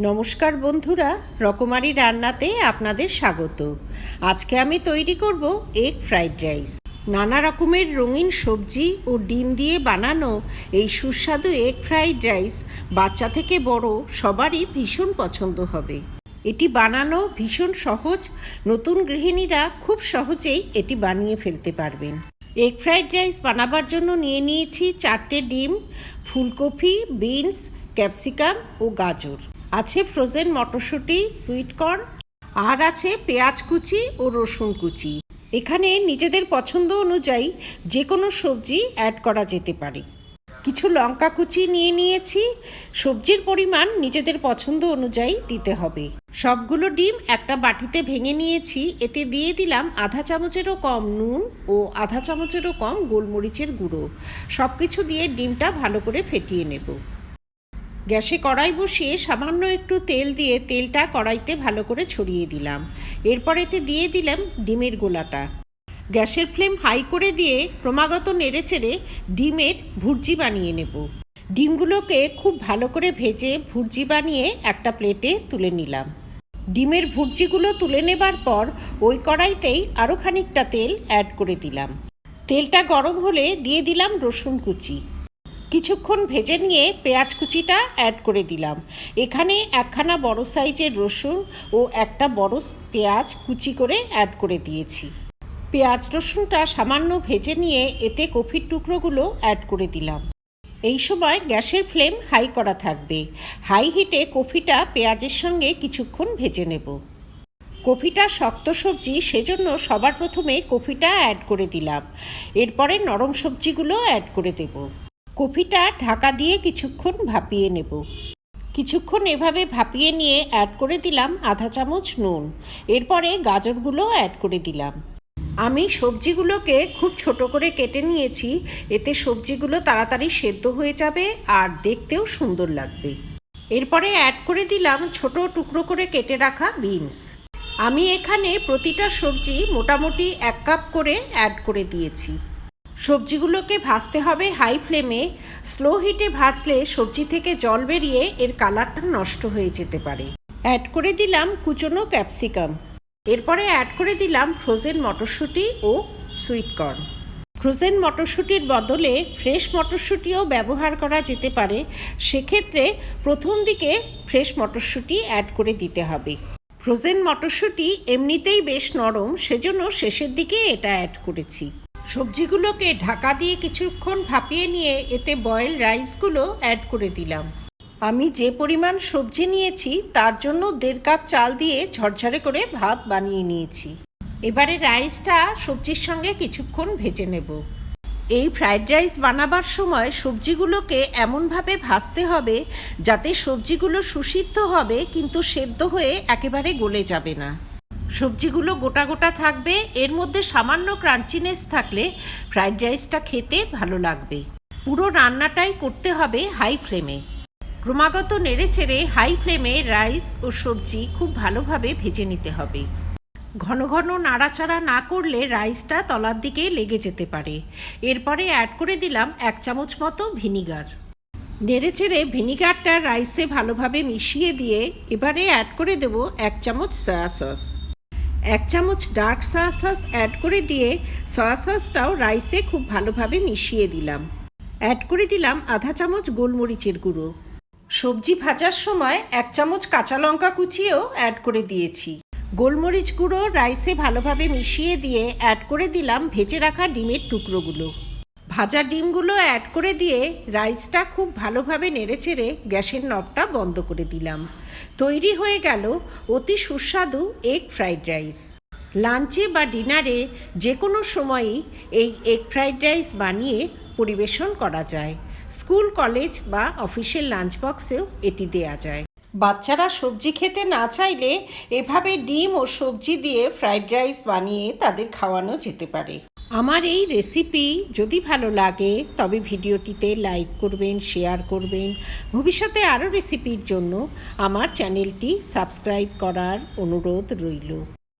নমস্কার বন্ধুরা, রকমারি রান্নাতে আপনাদের স্বাগত। আজকে আমি তৈরি করব এগ ফ্রাইড রাইস। নানা রকমের রঙিন সবজি ও ডিম দিয়ে বানানো এই সুস্বাদু এগ ফ্রাইড রাইস বাচ্চা থেকে বড় সবারই ভীষণ পছন্দ হবে। এটি বানানো ভীষণ সহজ, নতুন গৃহিণীরা খুব সহজেই এটি বানিয়ে ফেলতে পারবেন। এগ ফ্রাইড রাইস বানাবার জন্য নিয়ে নিয়েছি 4টে ডিম, ফুলকপি, বিনস, ক্যাপসিকাম ও গাজর। আছে ফ্রোজেন মটরশুঁটি, সুইট কর্ন, আর আছে পেঁয়াজ কুচি ও রসুন কুচি। এখানে নিজেদের পছন্দ অনুযায়ী যে কোনো সবজি অ্যাড করা যেতে পারে। কিছু লঙ্কা কুচি নিয়ে নিয়েছি। সবজির পরিমাণ নিজেদের পছন্দ অনুযায়ী দিতে হবে। সবগুলো ডিম একটা বাটিতে ভেঙে নিয়েছি। এতে দিয়ে দিলাম আধা চামচেরও কম নুন ও আধা চামচেরও কম গোলমরিচের গুঁড়ো। সব কিছু দিয়ে ডিমটা ভালো করে ফেটিয়ে নেব। গ্যাসে কড়াই বসিয়ে সামান্য একটু তেল দিয়ে তেলটা কড়াইতে ভালো করে ছড়িয়ে দিলাম। এরপর এতে দিয়ে দিলাম ডিমের গোলাটা। গ্যাসের ফ্লেম হাই করে দিয়ে ক্রমাগত নেড়েচেড়ে ডিমের ভুর্জি বানিয়ে নেব। ডিমগুলোকে খুব ভালো করে ভেজে ভুর্জি বানিয়ে একটা প্লেটে তুলে নিলাম। ডিমের ভুর্জিগুলো তুলে নেবার পর ওই কড়াইতেই আরও খানিকটা তেল অ্যাড করে দিলাম। তেলটা গরম হলে দিয়ে দিলাম রসুন কুচি। কিছুক্ষণ ভেজে নিয়ে পেঁয়াজ কুচিটা অ্যাড করে দিলাম। এখানে একখানা বড় সাইজের রসুন ও একটা বড় পেঁয়াজ কুচি করে অ্যাড করে দিয়েছি। পেঁয়াজ রসুনটা সামান্য ভেজে নিয়ে এতে কফির টুকরোগুলো অ্যাড করে দিলাম। এই সময় গ্যাসের ফ্লেম হাই করা থাকবে। হাই হিটে কফিটা পেঁয়াজের সঙ্গে কিছুক্ষণ ভেজে নেব। কফিটা শক্ত সবজি, সেজন্য সবার প্রথমে কফিটা অ্যাড করে দিলাম। এরপরে নরম সবজিগুলো অ্যাড করে দেব। কফিটা ঢাকা দিয়ে কিছুক্ষণ ভাপিয়ে নেব। কিছুক্ষণ এভাবে ভাপিয়ে নিয়ে অ্যাড করে দিলাম আধা চামচ নুন। এরপরে গাজরগুলো অ্যাড করে দিলাম। আমি সবজিগুলোকে খুব ছোট করে কেটে নিয়েছি। এতে সবজিগুলো তাড়াতাড়ি সেদ্ধ হয়ে যাবে আর দেখতেও সুন্দর লাগবে। এরপরে অ্যাড করে দিলাম ছোট টুকরো করে কেটে রাখা বিনস। আমি এখানে প্রতিটা সবজি মোটামুটি 1 কাপ করে অ্যাড করে দিয়েছি। সবজিগুলোকে ভাজতে হবে হাই ফ্লেমে। স্লো হিটে ভাজলে সবজি থেকে জল বেরিয়ে এর কালারটা নষ্ট হয়ে যেতে পারে। অ্যাড করে দিলাম কুচনো ক্যাপসিকাম। এরপরে অ্যাড করে দিলাম ফ্রোজেন মটরশুঁটি ও সুইট কর্ন। ফ্রোজেন মটরশুঁটির বদলে ফ্রেশ মটরশুঁটিও ব্যবহার করা যেতে পারে। সেক্ষেত্রে প্রথম দিকে ফ্রেশ মটরশুঁটি অ্যাড করে দিতে হবে। ফ্রোজেন মটরশুঁটি এমনিতেই বেশ নরম, সেজন্য শেষের দিকে এটা অ্যাড করেছি। সবজিগুলোকে ঢাকা দিয়ে কিছুক্ষণ ভাপিয়ে নিয়ে এতে বয়েল রাইসগুলো অ্যাড করে দিলাম। আমি যে পরিমাণ সবজি নিয়েছি তার জন্য 1.5 কাপ চাল দিয়ে ঝরঝরে করে ভাত বানিয়ে নিয়েছি। এবারে রাইসটা সবজির সঙ্গে কিছুক্ষণ ভেজে নেব। এই ফ্রাইড রাইস বানাবার সময় সবজিগুলোকে এমনভাবে ভাজতে হবে যাতে সবজিগুলো সুসিদ্ধ হবে কিন্তু সেদ্ধ হয়ে একেবারে গলে যাবে না। সবজিগুলো গোটা গোটা থাকবে, এর মধ্যে সামান্য ক্রাঞ্চিনেস থাকলে ফ্রাইড রাইসটা খেতে ভালো লাগবে। পুরো রান্নাটাই করতে হবে হাই ফ্লেমে। ক্রমাগত নেড়েচেড়ে হাই ফ্লেমে রাইস ও সবজি খুব ভালোভাবে ভেজে নিতে হবে। ঘন ঘন নাড়াচাড়া না করলে রাইসটা তলার দিকে লেগে যেতে পারে। এরপরে অ্যাড করে দিলাম 1 চামচ মতো ভিনিগার। নেড়েচেড়ে ভিনিগারটা রাইসে ভালোভাবে মিশিয়ে দিয়ে এবারে অ্যাড করে দেব 1 চামচ সয়া সস। 1 চামচ ডার্ক সয়া সস অ্যাড করে দিয়ে সয়া সসটাও রাইসে খুব ভালোভাবে মিশিয়ে দিলাম। অ্যাড করে দিলাম আধা চামচ গোলমরিচের গুঁড়ো। সবজি ভাজার সময় 1 চামচ কাঁচা লঙ্কা কুচিও অ্যাড করে দিয়েছি। গোলমরিচ গুঁড়ো রাইসে ভালোভাবে মিশিয়ে দিয়ে অ্যাড করে দিলাম ভেজে রাখা ডিমের টুকরোগুলো। ভাজা ডিমগুলো অ্যাড করে দিয়ে রাইসটা খুব ভালোভাবে নেড়েচেড়ে গ্যাসের নবটা বন্ধ করে দিলাম। তৈরি হয়ে গেল অতি সুস্বাদু এগ ফ্রাইড রাইস। লাঞ্চে বা ডিনারে যে কোনো সময়ই এই এগ ফ্রাইড রাইস বানিয়ে পরিবেশন করা যায়। স্কুল, কলেজ বা অফিসের লাঞ্চ বক্সেও এটি দেয়া যায়। বাচ্চারা সবজি খেতে না চাইলে এভাবে ডিম ও সবজি দিয়ে ফ্রাইড রাইস বানিয়ে তাদের খাওয়ানো যেতে পারে। আমার এই রেসিপি যদি ভালো লাগে তবে ভিডিওটিতে লাইক করবেন, শেয়ার করবেন। ভবিষ্যতে আরও রেসিপির জন্য আমার চ্যানেলটি সাবস্ক্রাইব করার অনুরোধ রইল।